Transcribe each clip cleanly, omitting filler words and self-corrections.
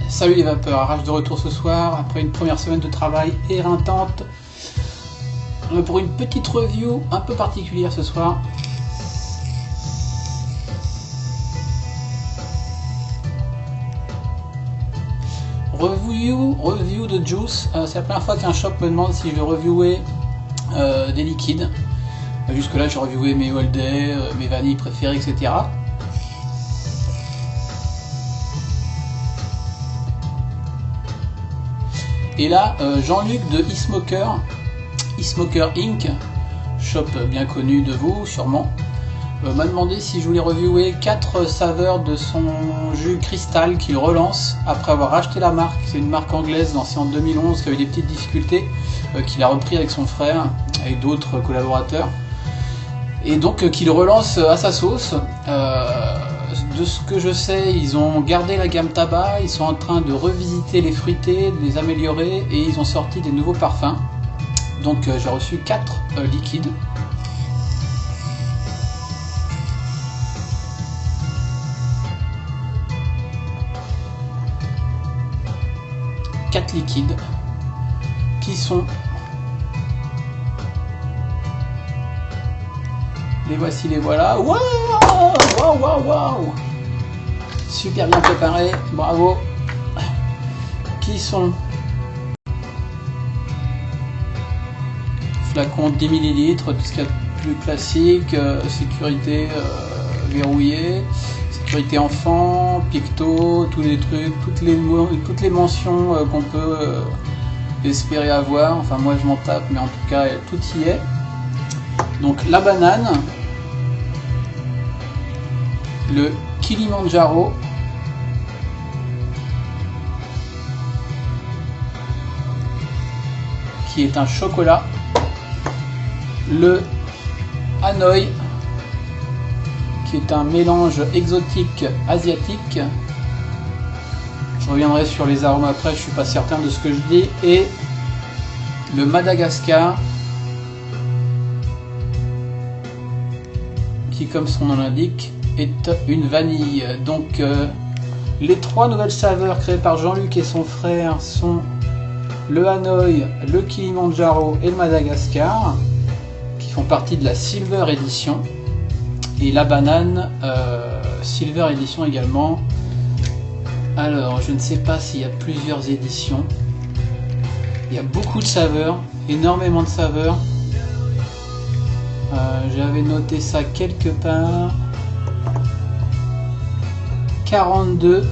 Salut les vapeurs, Arrache de retour ce soir après une première semaine de travail éreintante pour une petite review un peu particulière ce soir. Review de Juice. C'est la première fois qu'un shop me demande si je vais reviewer des liquides. Jusque là j'ai reviewé mes All Day, mes vanilles préférées, etc. Et là, Jean-Luc de eSmoker Inc., shop bien connu de vous sûrement, m'a demandé si je voulais reviewer 4 saveurs de son jus cristal qu'il relance après avoir racheté la marque. C'est une marque anglaise lancée en 2011 qui a eu des petites difficultés, qu'il a repris avec son frère et d'autres collaborateurs, et donc qu'il relance à sa sauce. De ce que je sais, ils ont gardé la gamme tabac, ils sont en train de revisiter les fruités, de les améliorer, et ils ont sorti des nouveaux parfums. Donc j'ai reçu 4 liquides. Qui sont... Les voici, les voilà. Waouh, waouh, waouh, waouh. Super bien préparé, bravo. Qui sont flacon 10 ml, tout ce qu'il y a de plus classique, sécurité verrouillée, sécurité enfant, picto, tous les trucs, toutes les mentions qu'on peut espérer avoir. Enfin moi je m'en tape, mais en tout cas tout y est. Donc la banane, le Kilimanjaro, qui est un chocolat, le Hanoï, qui est un mélange exotique asiatique. Je reviendrai sur les arômes après, je suis pas certain de ce que je dis, et le Madagascar, qui, comme son nom l'indique, est une vanille. Donc les 3 nouvelles saveurs créées par Jean-Luc et son frère sont le Hanoï, le Kilimanjaro et le Madagascar, qui font partie de la Silver Edition, et la banane Silver Edition également. Alors je ne sais pas s'il y a plusieurs éditions, il y a beaucoup de saveurs, énormément de saveurs. J'avais noté ça quelque part. 42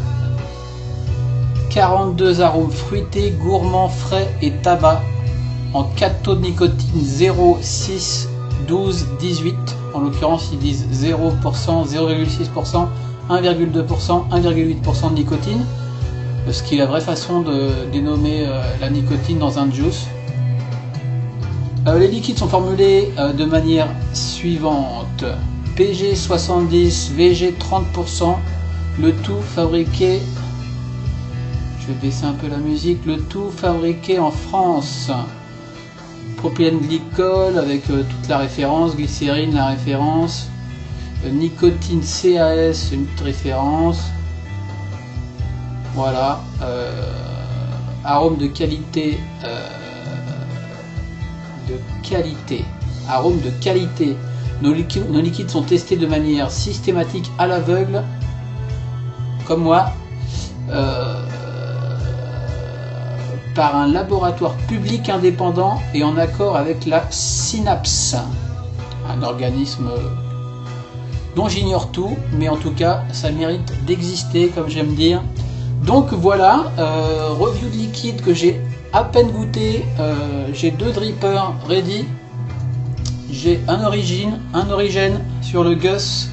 arômes fruités, gourmands, frais et tabac, en 4 taux de nicotine 0, 6, 12, 18. En l'occurrence ils disent 0%, 0,6%, 1,2%, 1,8% de nicotine, ce qui est la vraie façon de dénommer la nicotine dans un juice. Les liquides sont formulés de manière suivante: PG 70, VG 30%, le tout fabriqué, je vais baisser un peu la musique, le tout fabriqué en France. Propylène glycol avec toute la référence, glycérine la référence, nicotine CAS une petite référence. Voilà, arôme de qualité. Arôme de qualité. Nos liquides sont testés de manière systématique à l'aveugle, comme moi, par un laboratoire public indépendant et en accord avec la Synapse, un organisme dont j'ignore tout, mais en tout cas ça mérite d'exister, comme j'aime dire. Donc voilà, review de liquide que j'ai à peine goûté. J'ai 2 drippers ready. J'ai un origine sur le Gus.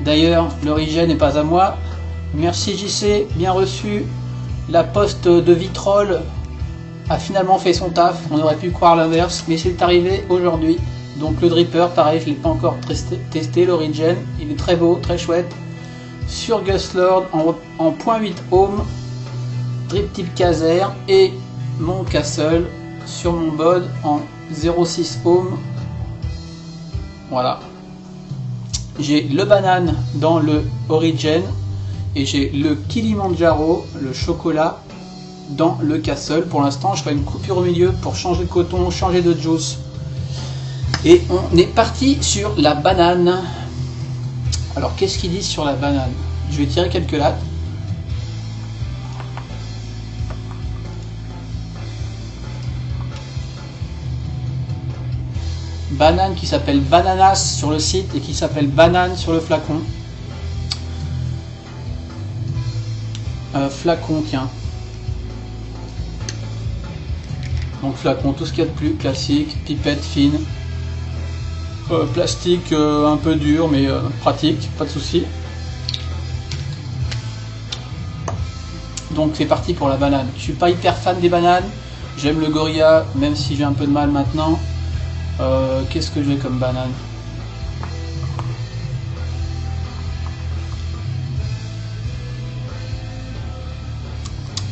D'ailleurs, l'origine n'est pas à moi. Merci JC, bien reçu. La poste de Vitrolles a finalement fait son taf. On aurait pu croire l'inverse, mais c'est arrivé aujourd'hui. Donc le dripper, pareil, je ne l'ai pas encore testé, l'origine. Il est très beau, très chouette. Sur Gus Lord en 0.8 ohm, drip type Caser, et mon Castle sur mon bod en 0.6 ohm. Voilà. J'ai le banane dans le Origin et j'ai le Kilimanjaro, le chocolat, dans le Castle. Pour l'instant, je ferai une coupure au milieu pour changer de coton, changer de juice. Et on est parti sur la banane. Alors, qu'est-ce qu'ils disent sur la banane? Je vais tirer quelques lattes. Banane qui s'appelle Bananas sur le site et qui s'appelle Banane sur le flacon. Flacon, tiens. Donc flacon, tout ce qu'il y a de plus classique, pipette fine, plastique un peu dur mais pratique, pas de souci. Donc c'est parti pour la banane. Je suis pas hyper fan des bananes, j'aime le Gorilla même si j'ai un peu de mal maintenant. Qu'est-ce que j'ai comme banane?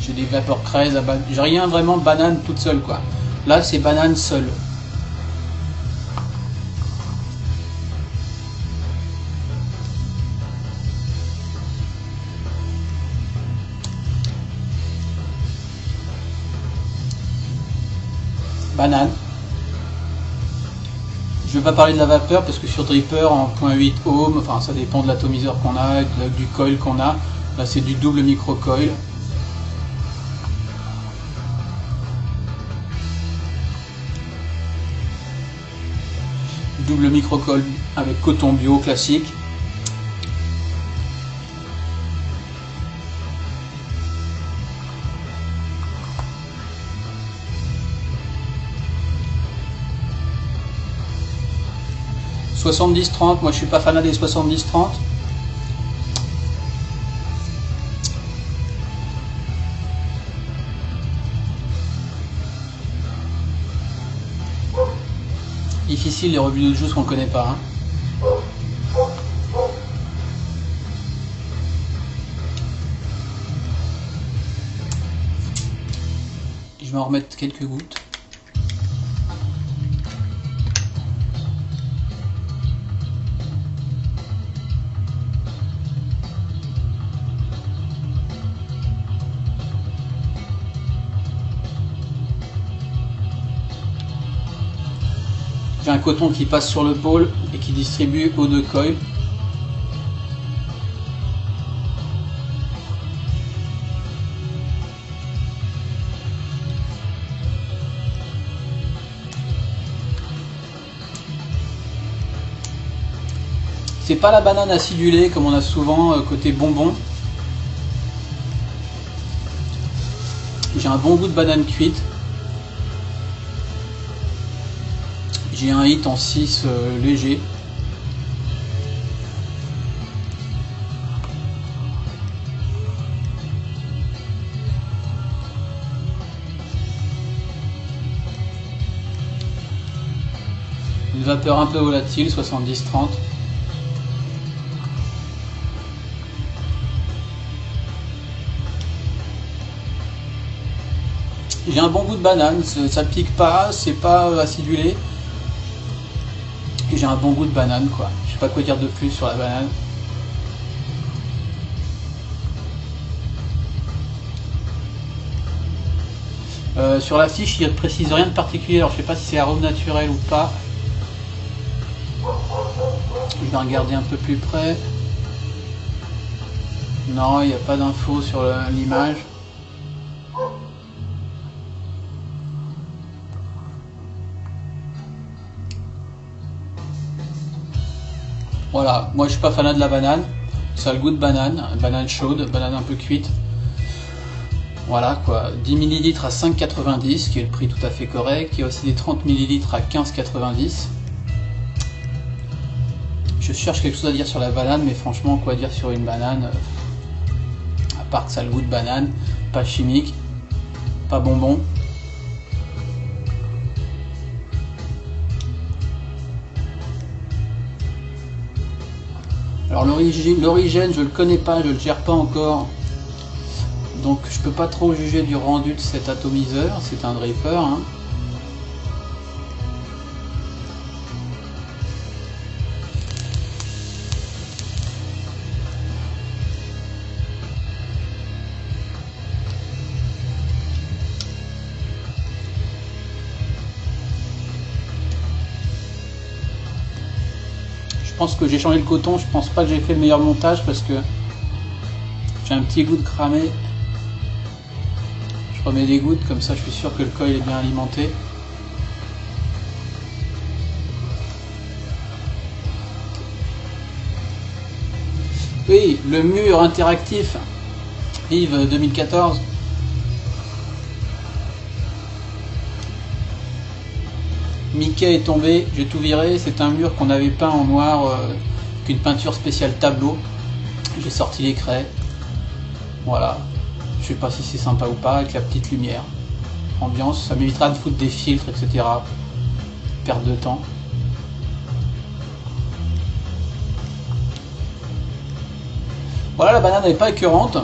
J'ai des Vapor Craze, j'ai rien vraiment de banane toute seule quoi. Là c'est banane seule. Banane. Je ne vais pas parler de la vapeur parce que sur Dripper en 0.8 ohm, enfin ça dépend de l'atomiseur qu'on a, du coil qu'on a. Là c'est du double micro coil. Double micro coil avec coton bio classique. « 70-30 », moi je suis pas fan des 70-30. Difficile les revues de juice qu'on connaît pas. Hein. Je vais en remettre quelques gouttes. J'ai un coton qui passe sur le pôle et qui distribue aux 2 coils. C'est pas la banane acidulée comme on a souvent côté bonbon. J'ai un bon goût de banane cuite. J'ai un hit en 6 léger. Une vapeur un peu volatile, 70-30. J'ai un bon goût de banane, ça pique pas, c'est pas acidulé. Et j'ai un bon goût de banane quoi. Je sais pas quoi dire de plus sur la banane. Sur la fiche il ne précise rien de particulier, alors je sais pas si c'est arôme naturel ou pas. Je vais regarder un peu plus près. Non, il n'y a pas d'infos sur l'image. Voilà, moi je suis pas fanat de la banane. Ça a le goût de banane, banane chaude, banane un peu cuite. Voilà quoi, 10 ml à 5,90 qui est le prix tout à fait correct. Il y a aussi des 30 ml à 15,90. Je cherche quelque chose à dire sur la banane, mais franchement, quoi dire sur une banane, à part que ça a le goût de banane, pas chimique, pas bonbon. Alors l'origine, je le connais pas, je le gère pas encore, donc je peux pas trop juger du rendu de cet atomiseur. C'est un draper, hein. Je pense que j'ai changé le coton, je pense pas que j'ai fait le meilleur montage parce que j'ai un petit goût de cramé. Je remets des gouttes, comme ça je suis sûr que le coil est bien alimenté. Oui, le mur interactif, Yves 2014. Mickey est tombé, j'ai tout viré, c'est un mur qu'on avait peint en noir, qu'une peinture spéciale tableau. J'ai sorti les craies. Voilà. Je sais pas si c'est sympa ou pas, avec la petite lumière. Ambiance, ça m'évitera de foutre des filtres, etc. Perte de temps. Voilà, la banane n'est pas écœurante.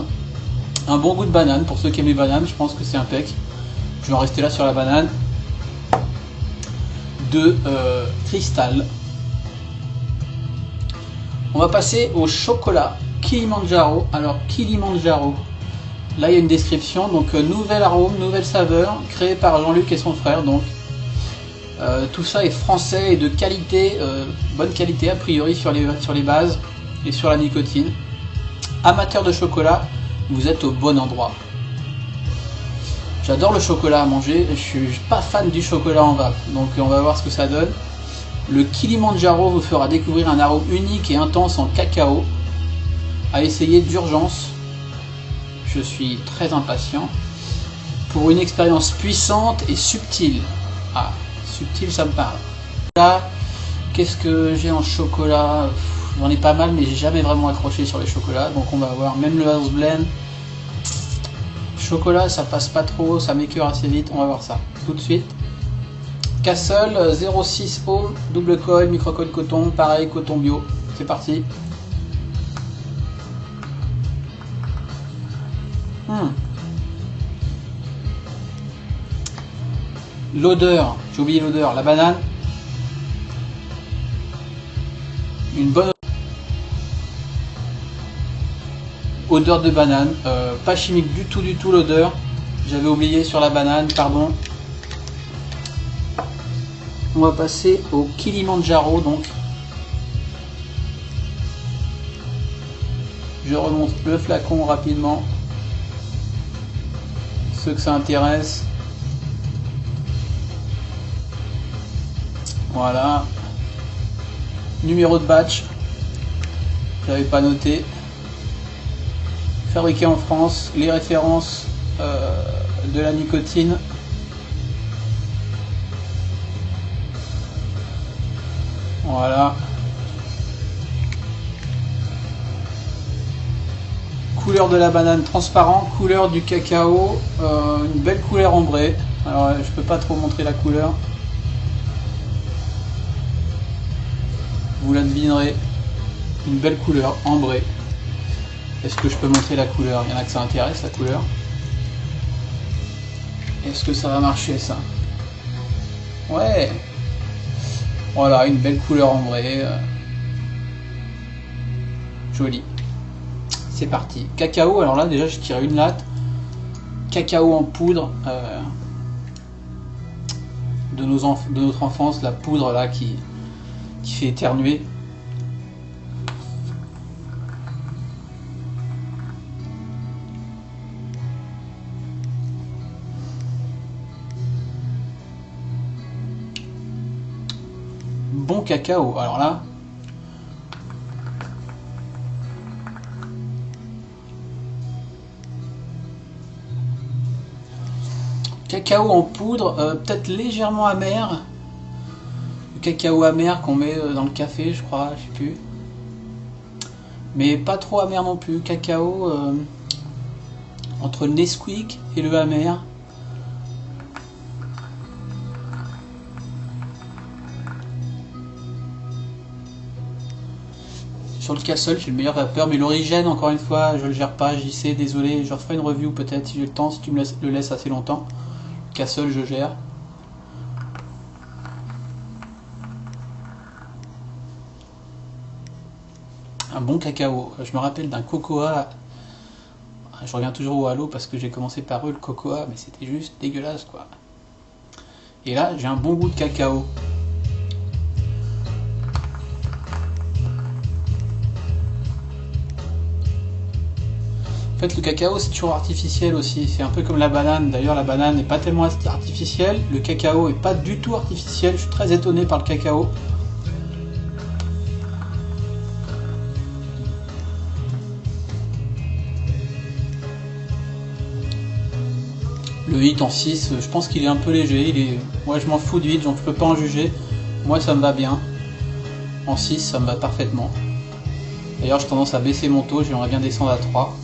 Un bon goût de banane, pour ceux qui aiment les bananes, je pense que c'est impec. Je vais en rester là sur la banane. De cristal. On va passer au chocolat Kilimanjaro. Alors Kilimanjaro, là il y a une description, donc nouvel arôme, nouvelle saveur, créé par Jean-Luc et son frère. Donc tout ça est français et de qualité, bonne qualité a priori sur les bases et sur la nicotine. Amateur de chocolat, vous êtes au bon endroit. J'adore le chocolat à manger, je suis pas fan du chocolat en vape, donc on va voir ce que ça donne. Le Kilimanjaro vous fera découvrir un arôme unique et intense en cacao, à essayer d'urgence. Je suis très impatient. Pour une expérience puissante et subtile. Ah, subtile ça me parle. Là, qu'est-ce que j'ai en chocolat? J'en ai pas mal, mais j'ai jamais vraiment accroché sur les chocolats, donc on va voir. Même le House Blend. Chocolat, ça passe pas trop, ça m'écœure assez vite, on va voir ça tout de suite. Castle 06 Ohm, double coil, micro-coil coton, pareil, coton bio. C'est parti. L'odeur, j'ai oublié l'odeur, la banane. Une bonne odeur de banane, pas chimique du tout l'odeur. J'avais oublié sur la banane, pardon. On va passer au Kilimanjaro donc. Je remonte le flacon rapidement. Ceux que ça intéresse. Voilà. Numéro de batch. J'avais pas noté. Fabriqué en France. Les références de la nicotine. Voilà. Couleur de la banane transparent, couleur du cacao, une belle couleur ambrée. Alors je peux pas trop montrer la couleur. Vous la devinerez. Une belle couleur ambrée. Est-ce que je peux montrer la couleur? Il y en a que ça intéresse la couleur. Est-ce que ça va marcher ça? Ouais. Voilà, une belle couleur ambrée. Jolie. C'est parti. Cacao, alors là déjà je tire une latte. Cacao en poudre de notre enfance, la poudre là qui fait éternuer. Bon cacao, alors là. Cacao en poudre, peut-être légèrement amer. Le cacao amer qu'on met dans le café, je crois, je sais plus. Mais pas trop amer non plus. Cacao entre le Nesquik et le amer. Sur le Castle, j'ai le meilleur vapeur, mais l'origine, encore une fois, je le gère pas, j'y sais, désolé, je referai une review peut-être si j'ai le temps, si tu me le laisses assez longtemps. Castle, je gère. Un bon cacao. Je me rappelle d'un cocoa. Je reviens toujours au halo parce que j'ai commencé par eux, le cocoa, mais c'était juste dégueulasse, quoi. Et là, j'ai un bon goût de cacao. En fait, le cacao, c'est toujours artificiel aussi. C'est un peu comme la banane. D'ailleurs, la banane n'est pas tellement artificielle. Le cacao est pas du tout artificiel. Je suis très étonné par le cacao. Le hit en 6, je pense qu'il est un peu léger. Moi, je m'en fous du hit, donc je peux pas en juger. Moi, ça me va bien. En 6, ça me va parfaitement. D'ailleurs, j'ai tendance à baisser mon taux. J'aimerais bien descendre à 3.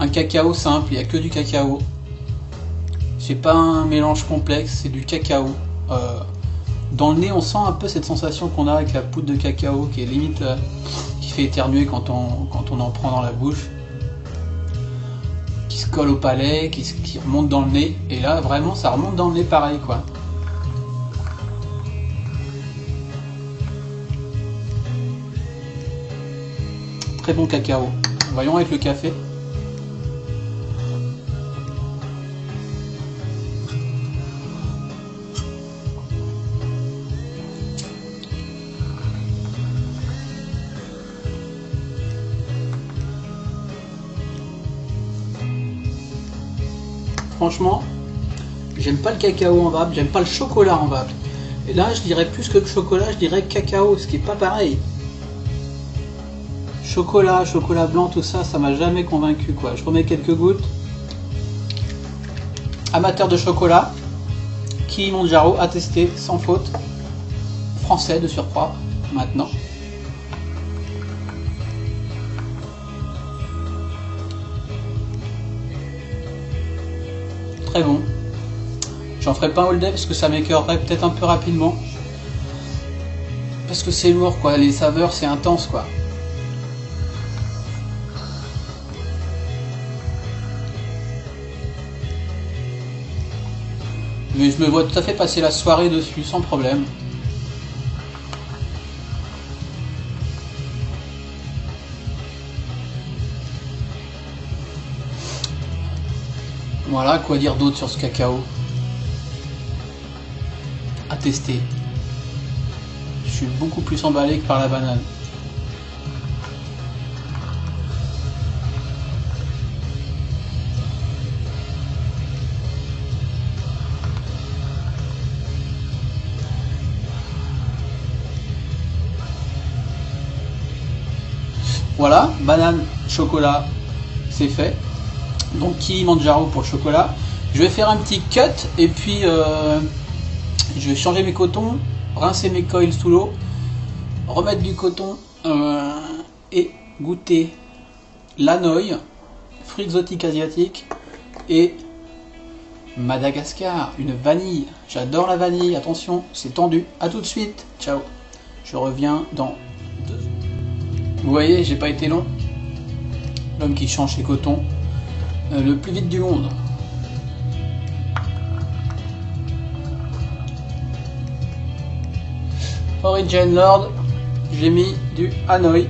Un cacao simple, il n'y a que du cacao. C'est pas un mélange complexe, c'est du cacao. Dans le nez, on sent un peu cette sensation qu'on a avec la poudre de cacao qui est limite, qui fait éternuer quand on en prend dans la bouche, qui se colle au palais, qui remonte dans le nez. Et là, vraiment, ça remonte dans le nez pareil, quoi. Très bon cacao. Voyons avec le café. Franchement, j'aime pas le cacao en vape, j'aime pas le chocolat en vape. Et là, je dirais plus que le chocolat, je dirais cacao, ce qui est pas pareil. Chocolat blanc, tout ça, ça m'a jamais convaincu, quoi. Je remets quelques gouttes. Amateur de chocolat, Kilimanjaro, attesté, sans faute. Français de surcroît, maintenant. Très bon. J'en ferai pas un all day parce que ça m'écœurerait peut-être un peu rapidement. Parce que c'est lourd, quoi. Les saveurs, c'est intense, quoi. Mais je me vois tout à fait passer la soirée dessus sans problème. Voilà, quoi dire d'autre sur ce cacao? À tester. Je suis beaucoup plus emballé que par la banane. Voilà, banane, chocolat, c'est fait. Donc Kilimanjaro pour le chocolat. Je vais faire un petit cut et puis je vais changer mes cotons, rincer mes coils sous l'eau, remettre du coton et goûter l'Hanoï, fruit exotique asiatique, et Madagascar, une vanille. J'adore la vanille, attention, c'est tendu. A tout de suite, ciao. Je reviens dans 2. Vous voyez, j'ai pas été long. L'homme qui change ses cotons le plus vite du monde. Origin Lord, j'ai mis du Hanoï.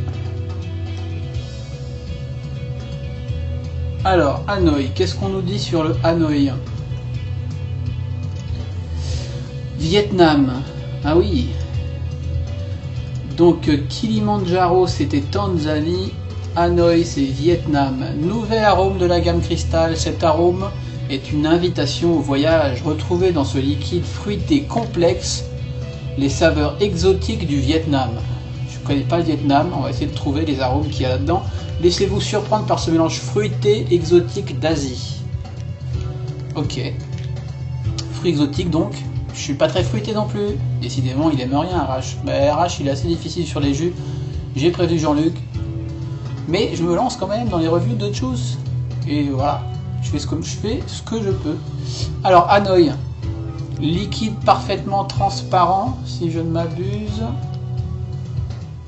Alors, Hanoï, qu'est-ce qu'on nous dit sur le Hanoï? Vietnam, ah oui. Donc Kilimanjaro c'était Tanzanie, Hanoï c'est Vietnam. Nouvel arôme de la gamme Cristal, cet arôme est une invitation au voyage. Retrouvez dans ce liquide fruité complexe les saveurs exotiques du Vietnam. Je connais pas le Vietnam, on va essayer de trouver les arômes qu'il y a là-dedans. Laissez-vous surprendre par ce mélange fruité exotique d'Asie. Ok. Fruits exotiques donc. Je suis pas très fruité non plus. Décidément, il aime rien RH. Mais RH, il est assez difficile sur les jus. J'ai prévu Jean-Luc. Mais je me lance quand même dans les revues de Juice. Et voilà. Je fais ce que je peux. Alors, Hanoï. Liquide parfaitement transparent, si je ne m'abuse.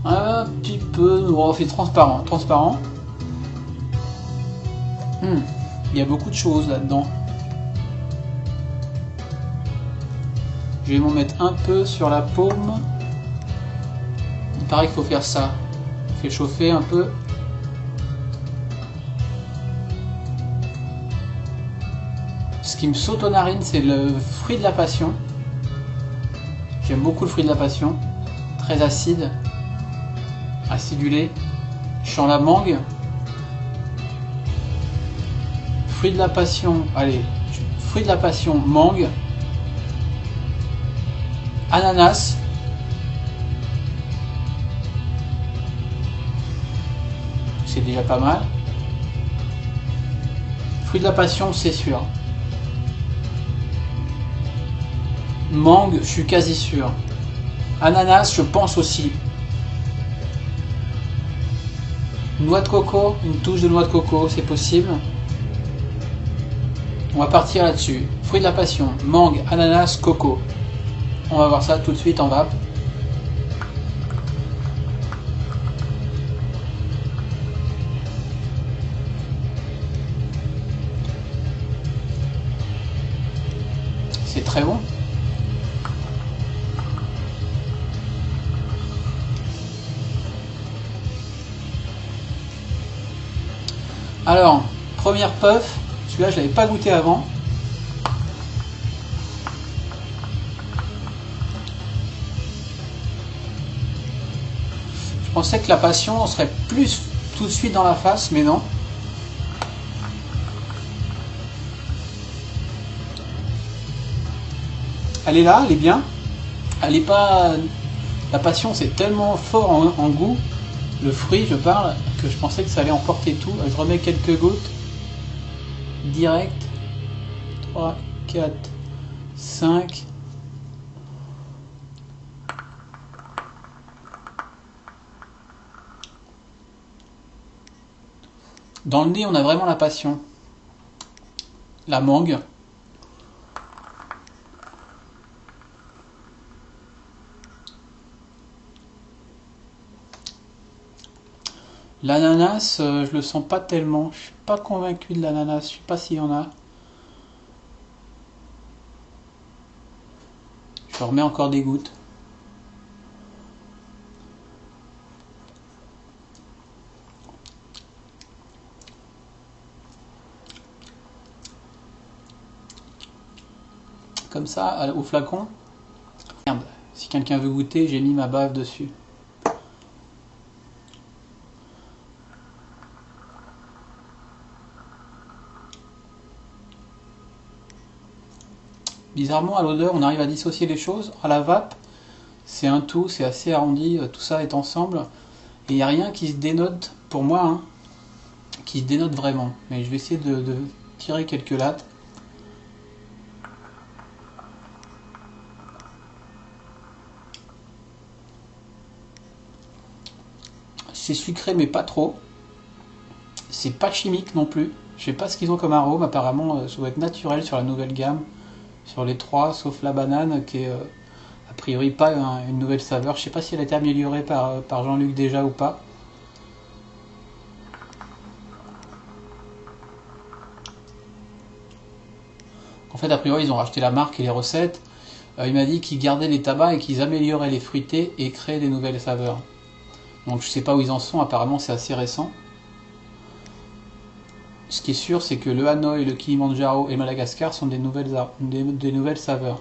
Un petit peu. On fait transparent. Transparent. Il y a beaucoup de choses là-dedans. Je vais m'en mettre un peu sur la paume. Il paraît qu'il faut faire ça. Fait chauffer un peu. Ce qui me saute aux narines, c'est le fruit de la passion. J'aime beaucoup le fruit de la passion. Très acide. Acidulé. Je sens la mangue. Fruit de la passion. Allez. Fruit de la passion, mangue. Ananas. C'est déjà pas mal. Fruit de la passion, c'est sûr. Mangue, je suis quasi sûr. Ananas, je pense aussi. Noix de coco, une touche de noix de coco, c'est possible. On va partir là-dessus. Fruit de la passion, mangue, ananas, coco. On va voir ça tout de suite en vape. C'est très bon. Alors, première puff, celui-là je l'avais pas goûté avant. Je pensais que la passion serait plus tout de suite dans la face, mais non. Elle est là, elle est bien. Elle est pas. La passion c'est tellement fort en goût, le fruit je parle, que je pensais que ça allait emporter tout. Je remets quelques gouttes. Direct. 3, 4, 5. Dans le nez, on a vraiment la passion. La mangue. L'ananas, je le sens pas tellement. Je suis pas convaincu de l'ananas. Je sais pas s'il y en a. Je remets encore des gouttes. Comme ça, au flacon. Merde, si quelqu'un veut goûter, j'ai mis ma bave dessus. Bizarrement, à l'odeur, on arrive à dissocier les choses. À la vape, c'est un tout, c'est assez arrondi, tout ça est ensemble. Et il n'y a rien qui se dénote, pour moi, hein, qui se dénote vraiment. Mais je vais essayer de tirer quelques lattes. C'est sucré, mais pas trop. C'est pas chimique non plus. Je sais pas ce qu'ils ont comme arôme. Apparemment, ça doit être naturel sur la nouvelle gamme. Sur les trois, sauf la banane, qui est a priori pas une nouvelle saveur. Je sais pas si elle a été améliorée par Jean-Luc déjà ou pas. En fait, a priori, ils ont racheté la marque et les recettes. Il m'a dit qu'ils gardaient les tabacs et qu'ils amélioraient les fruités et créaient des nouvelles saveurs. Donc je sais pas où ils en sont, apparemment c'est assez récent. Ce qui est sûr, c'est que le Hanoï, le Kilimanjaro et le Madagascar sont des nouvelles saveurs.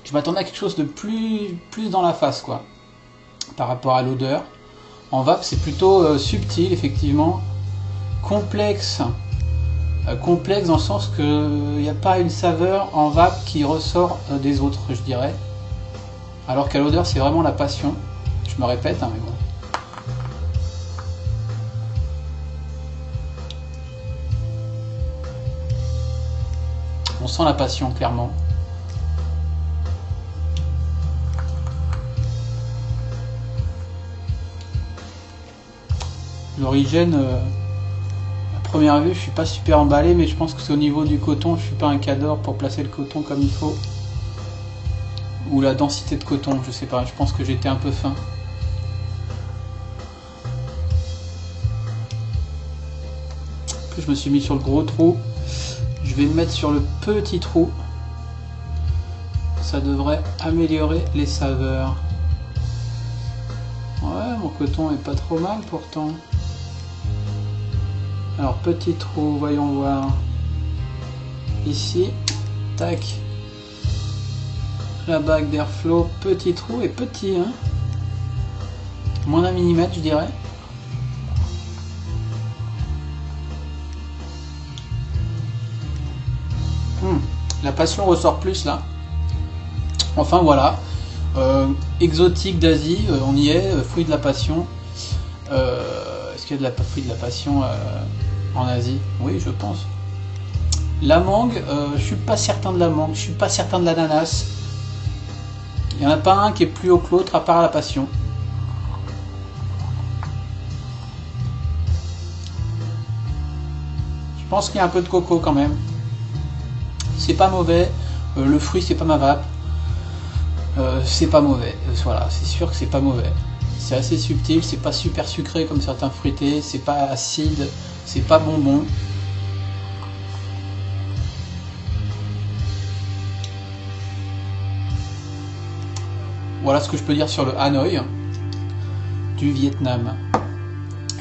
Je m'attendais à quelque chose de plus dans la face, quoi, par rapport à l'odeur. En vape, c'est plutôt subtil, effectivement, complexe complexe dans le sens que il n'y a pas une saveur en vape qui ressort des autres, je dirais. Alors qu'à l'odeur, c'est vraiment la passion. Je me répète, hein, mais bon. On sent la passion, clairement. L'origine, à première vue, je suis pas super emballé, mais je pense que c'est au niveau du coton. Je suis pas un cador pour placer le coton comme il faut. Ou la densité de coton, je sais pas. Je pense que j'étais un peu fin. Je me suis mis sur le gros trou. Je vais me mettre sur le petit trou. Ça devrait améliorer les saveurs. Ouais, mon coton est pas trop mal pourtant. Alors petit trou, voyons voir. Ici, tac. La bague d'airflow, petit trou et petit, hein. Moins d'un millimètre, je dirais. La passion ressort plus là. Enfin voilà. Exotique d'Asie, on y est, fruit de la passion. Est-ce qu'il y a de la fruit de la passion en Asie? Oui, je pense. La mangue, je suis pas certain de la mangue, je suis pas certain de l'ananas. Il n'y en a pas un qui est plus haut que l'autre à part la passion. Je pense qu'il y a un peu de coco quand même. C'est pas mauvais, le fruit c'est pas ma vape. C'est pas mauvais, voilà, c'est sûr que c'est pas mauvais. C'est assez subtil, c'est pas super sucré comme certains fruités, c'est pas acide, c'est pas bonbon. Voilà ce que je peux dire sur le Hanoï du Vietnam.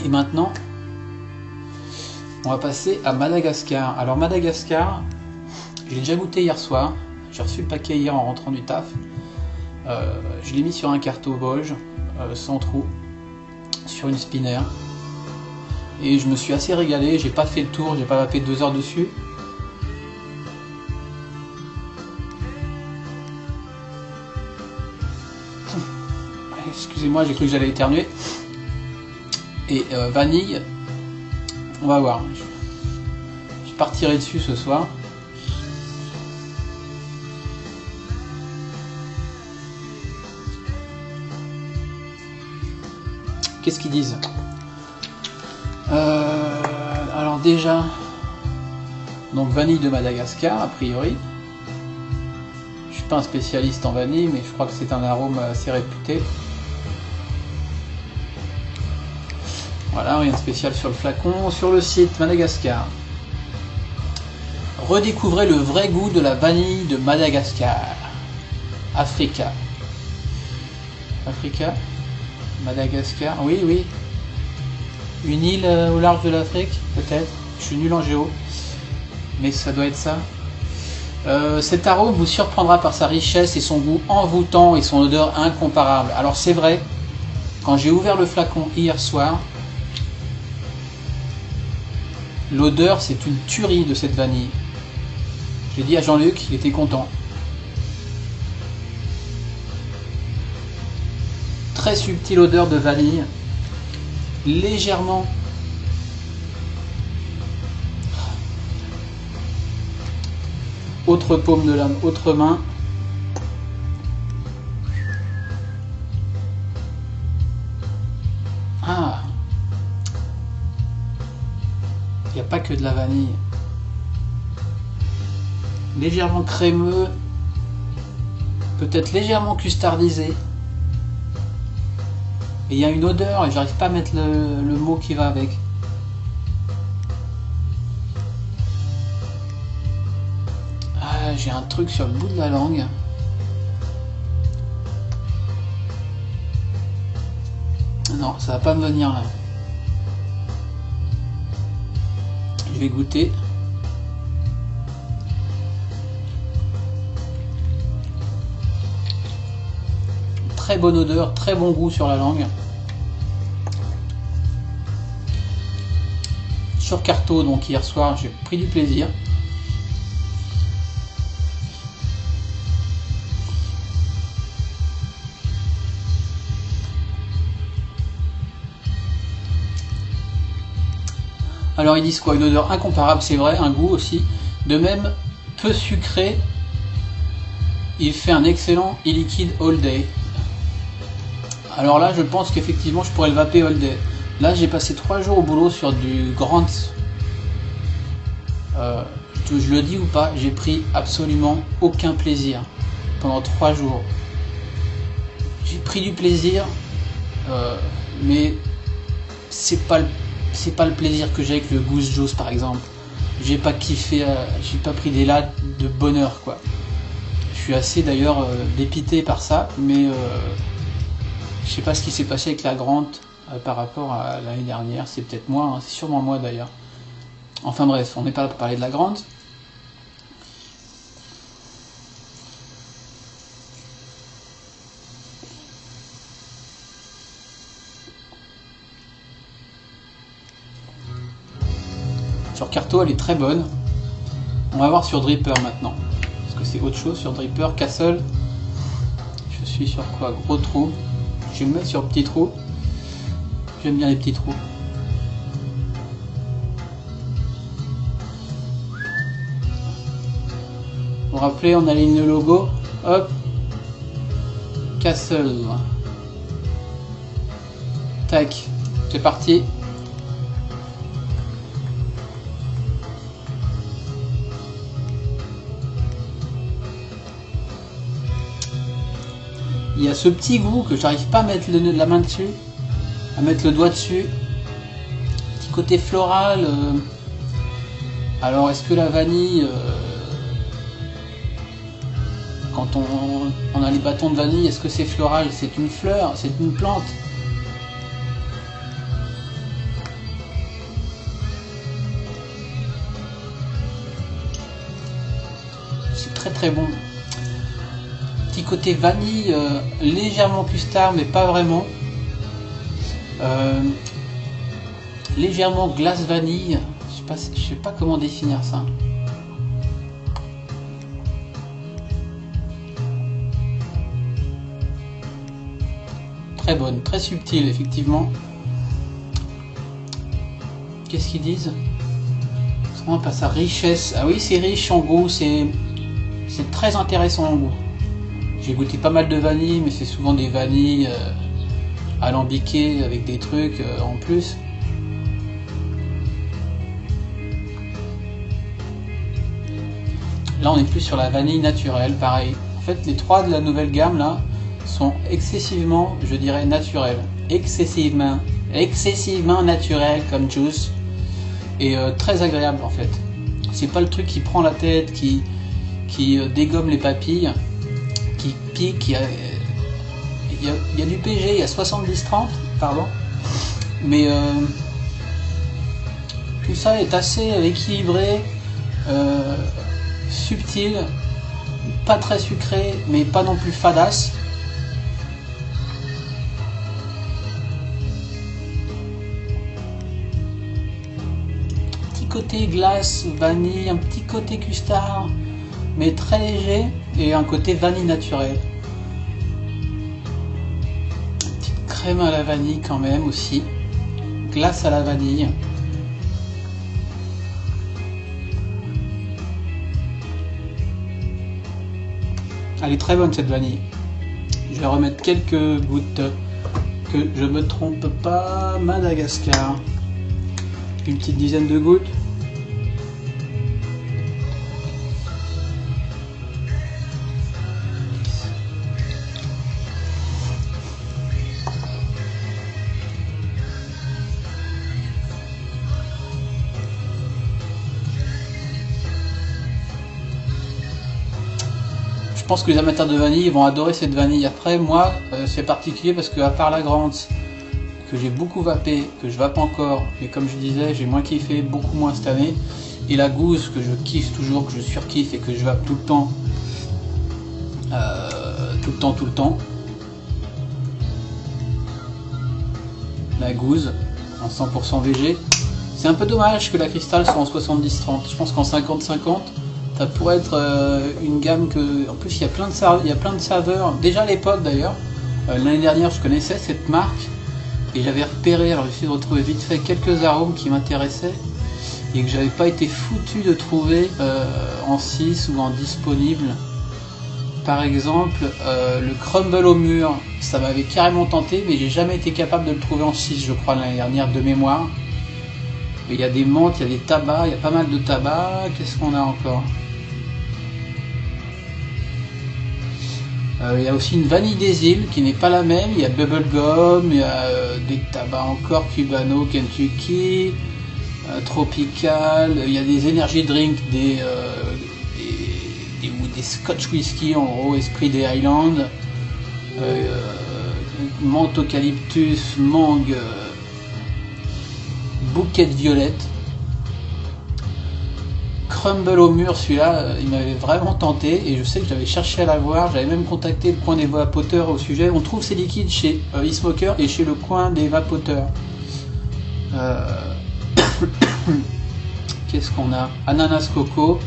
Et maintenant, on va passer à Madagascar. Alors Madagascar, je l'ai déjà goûté hier soir. J'ai reçu le paquet hier en rentrant du taf. Je l'ai mis sur un carton Vosges, sans trou, sur une spinner. Et je me suis assez régalé. J'ai pas fait le tour, j'ai pas vapé 2 heures dessus. Excusez-moi, j'ai cru que j'allais éternuer. Et vanille, on va voir. Je partirai dessus ce soir. Qu'est-ce qu'ils disent? Alors déjà, donc vanille de Madagascar, a priori. Je suis pas un spécialiste en vanille, mais je crois que c'est un arôme assez réputé. Voilà, rien de spécial sur le flacon. Sur le site Madagascar. Redécouvrez le vrai goût de la vanille de Madagascar. Africa. Africa? Madagascar, oui, oui. Une île au large de l'Afrique, peut-être. Je suis nul en géo, mais ça doit être ça. Cet arôme vous surprendra par sa richesse et son goût envoûtant et son odeur incomparable. Alors c'est vrai, quand j'ai ouvert le flacon hier soir, l'odeur c'est une tuerie de cette vanille. J'ai dit à Jean-Luc, il était content. Très subtile odeur de vanille, légèrement autre paume de la autre main, ah, il n'y a pas que de la vanille, légèrement crémeux, peut-être légèrement custardisé. Et il y a une odeur et j'arrive pas à mettre le mot qui va avec. Ah, j'ai un truc sur le bout de la langue. Non, ça va pas me venir là. Je vais goûter. Très bonne odeur, très bon goût sur la langue. sur Carto, donc hier soir, j'ai pris du plaisir. Alors ils disent quoi? Une odeur incomparable, c'est vrai, un goût aussi. De même, peu sucré, il fait un excellent e-liquid all day. Alors là, je pense qu'effectivement, je pourrais le vaper all day. Là, j'ai passé 3 jours au boulot sur du Grant. Je le dis ou pas, j'ai pris absolument aucun plaisir pendant 3 jours. J'ai pris du plaisir, mais c'est pas le plaisir que j'ai avec le Goose Juice par exemple. J'ai pas kiffé, j'ai pas pris des lattes de bonheur quoi. Je suis assez d'ailleurs dépité par ça, mais je sais pas ce qui s'est passé avec la Grant par rapport à l'année dernière. C'est peut-être moi, hein, c'est sûrement moi d'ailleurs. Enfin bref, on n'est pas là pour parler de la Grant. Sur Carto, elle est très bonne. On va voir sur Dripper maintenant. Parce que c'est autre chose sur Dripper. Castle. Je suis sur quoi? Gros trou. Je vais me mettre sur petit trou. J'aime bien les petits trous. Vous vous rappelez, on aligne le logo. Hop. Castle. Tac. C'est parti. Il y a ce petit goût que j'arrive pas à mettre la main dessus, à mettre le doigt dessus. Petit côté floral. Alors est-ce que la vanille, quand on a les bâtons de vanille, est-ce que c'est floral? C'est une fleur, c'est une plante. C'est très très bon. Petit côté vanille, légèrement custard mais pas vraiment. Légèrement glace vanille, je sais pas comment définir ça. Très bonne, très subtile effectivement. Qu'est-ce qu'ils disent? On passe à richesse. Ah oui, c'est riche en goût, c'est très intéressant en goût. J'ai goûté pas mal de vanille, mais c'est souvent des vanilles alambiquées avec des trucs en plus. Là, on est plus sur la vanille naturelle, pareil. En fait, les trois de la nouvelle gamme là sont excessivement, je dirais, naturels. Excessivement naturels comme juice. Et très agréable en fait. C'est pas le truc qui prend la tête, qui dégomme les papilles. Qui pique, il y a du PG, il y a 70-30, pardon, mais tout ça est assez équilibré, subtil, pas très sucré, mais pas non plus fadasse. Petit côté glace, vanille, un petit côté custard, mais très léger, et un côté vanille naturelle. Une petite crème à la vanille quand même aussi. Glace à la vanille. Elle est très bonne cette vanille. Je vais remettre quelques gouttes, que je me trompe pas, Madagascar. Une petite dizaine de gouttes. Je pense que les amateurs de vanille vont adorer cette vanille. Après, moi, c'est particulier parce que à part la Grant, que j'ai beaucoup vapé, que je vape encore, mais comme je disais, j'ai moins kiffé, beaucoup moins cette année, et la Goose, que je kiffe toujours, que je surkiffe et que je vape tout le temps, tout le temps. La Goose, en 100% VG, C'est un peu dommage que la cristal soit en 70-30. Je pense qu'en 50-50, ça pourrait être une gamme que... En plus, il y a plein de saveurs. Déjà à l'époque d'ailleurs, l'année dernière, je connaissais cette marque. Et j'avais repéré, alors j'ai essayé de retrouver vite fait quelques arômes qui m'intéressaient. Et que j'avais pas été foutu de trouver en 6 ou en disponible. Par exemple, le crumble au mur, ça m'avait carrément tenté, mais j'ai jamais été capable de le trouver en 6, je crois, l'année dernière, de mémoire. Il y a des menthes, il y a des tabacs, il y a pas mal de tabacs. Qu'est-ce qu'on a encore? Il y a aussi une vanille des îles qui n'est pas la même. Il y a bubblegum, il y a des tabacs encore, Cubano, Kentucky, Tropical. Il y a des energy drinks, des Scotch whisky, en gros, esprit des Highlands. Menthe eucalyptus, mangue, bouquet de violette. Crumble au mur, celui-là, il m'avait vraiment tenté et je sais que j'avais cherché à l'avoir, j'avais même contacté le coin des vapoteurs au sujet. On trouve ces liquides chez e-smoker et chez le coin des vapoteurs. Qu'est-ce qu'on a? Ananas coco,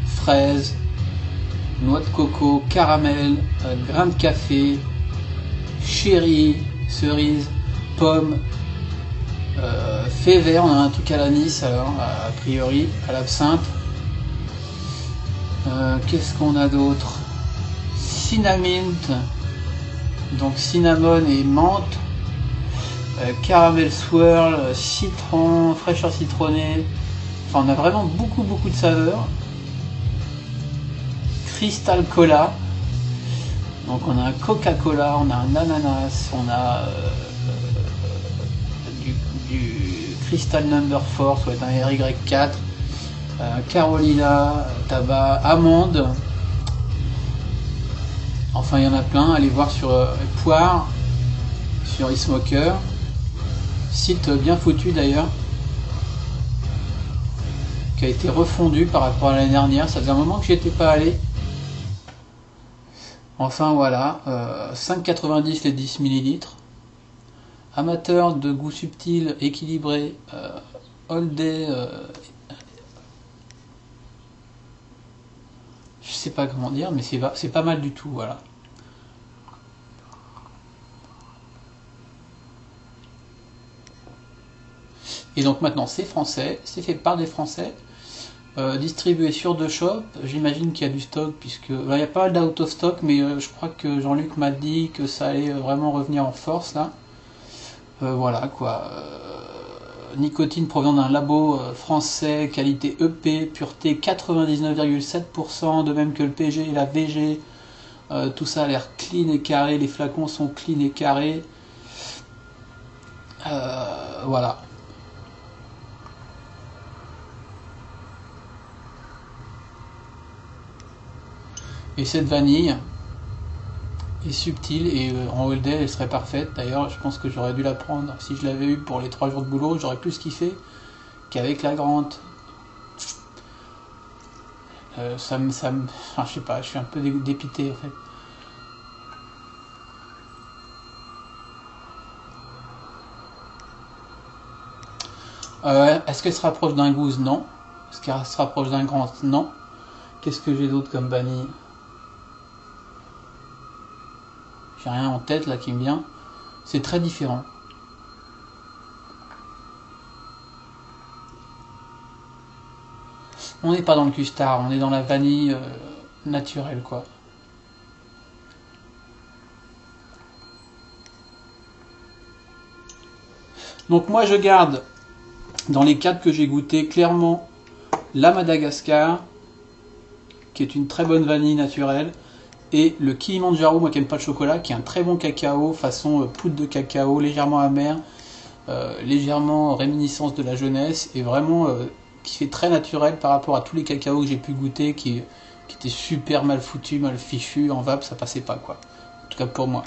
fraise, noix de coco, caramel, grain de café, chéri, cerise, pomme, fée vert, on a un truc à l'anis alors, a priori, à l'absinthe. Qu'est-ce qu'on a d'autre? Cinnamint, donc cinnamon et menthe, caramel swirl, citron, fraîcheur citronnée. Enfin, on a vraiment beaucoup de saveurs. Crystal Cola, donc on a un Coca-Cola, on a un ananas, on a du Crystal Number 4, soit un RY4, Carolina, tabac, amande, enfin il y en a plein. Allez voir sur poire, sur e-smoker, site bien foutu d'ailleurs, qui a été refondu par rapport à l'année dernière. Ça faisait un moment que j'y étais pas allé. Enfin voilà, 5,90 les 10 ml. Amateur de goût subtil, équilibré, all day, je sais pas comment dire, mais c'est pas mal du tout, voilà. Et donc maintenant c'est français, c'est fait par des Français. Distribué sur deux shops, j'imagine qu'il y a du stock, puisque il y a pas mal d'out of stock, mais je crois que Jean-Luc m'a dit que ça allait vraiment revenir en force là. Voilà quoi. Nicotine provenant d'un labo français, qualité EP, pureté 99,7%, de même que le PG et la VG. Tout ça a l'air clean et carré, les flacons sont clean et carrés. Voilà. Et cette vanille est subtile et en all day elle serait parfaite. D'ailleurs je pense que j'aurais dû la prendre. Si je l'avais eu pour les 3 jours de boulot, j'aurais plus kiffé qu'avec la grande. Enfin, je sais pas, je suis un peu dépité en fait. Est-ce qu'elle se rapproche d'un goose? Non. Est-ce qu'elle se rapproche d'un grand? Non. Qu'est-ce que j'ai d'autre comme vanille? J'ai rien en tête là qui me vient. C'est très différent. On n'est pas dans le custard, on est dans la vanille naturelle quoi. Donc moi je garde dans les 4 que j'ai goûté clairement la Madagascar, qui est une très bonne vanille naturelle, et le Kilimanjaro, moi qui n'aime pas le chocolat, qui est un très bon cacao, façon poudre de cacao, légèrement amer, légèrement réminiscence de la jeunesse, et vraiment qui fait très naturel par rapport à tous les cacaos que j'ai pu goûter, qui étaient super mal foutus, mal fichus, en vape ça passait pas quoi, en tout cas pour moi.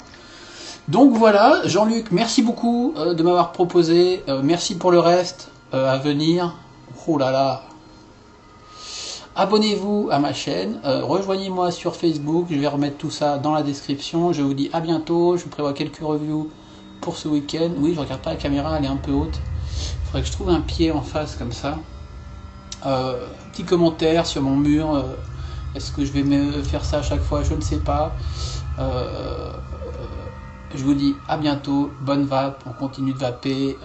Donc voilà, Jean-Luc, merci beaucoup de m'avoir proposé, merci pour le reste à venir. Oh là là. Abonnez-vous à ma chaîne, rejoignez-moi sur Facebook, je vais remettre tout ça dans la description. Je vous dis à bientôt, je prévois quelques reviews pour ce week-end. Oui, je regarde pas la caméra, elle est un peu haute. Il faudrait que je trouve un pied en face comme ça. Petit commentaire sur mon mur. Est-ce que je vais me faire ça à chaque fois? Je ne sais pas. Je vous dis à bientôt. Bonne vape. On continue de vaper.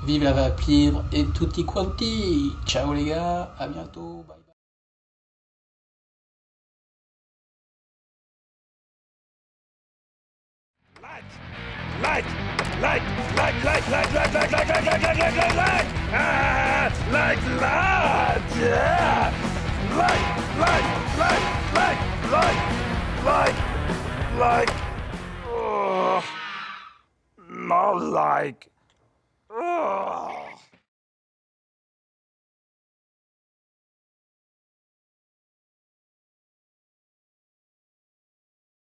Vive la vape libre et tutti quanti. Ciao les gars. À bientôt. Bye. Like, like, like, like, like, like, like, like, like, like, like, like, like, like, ah, like, yeah, like, oh, not like, oh.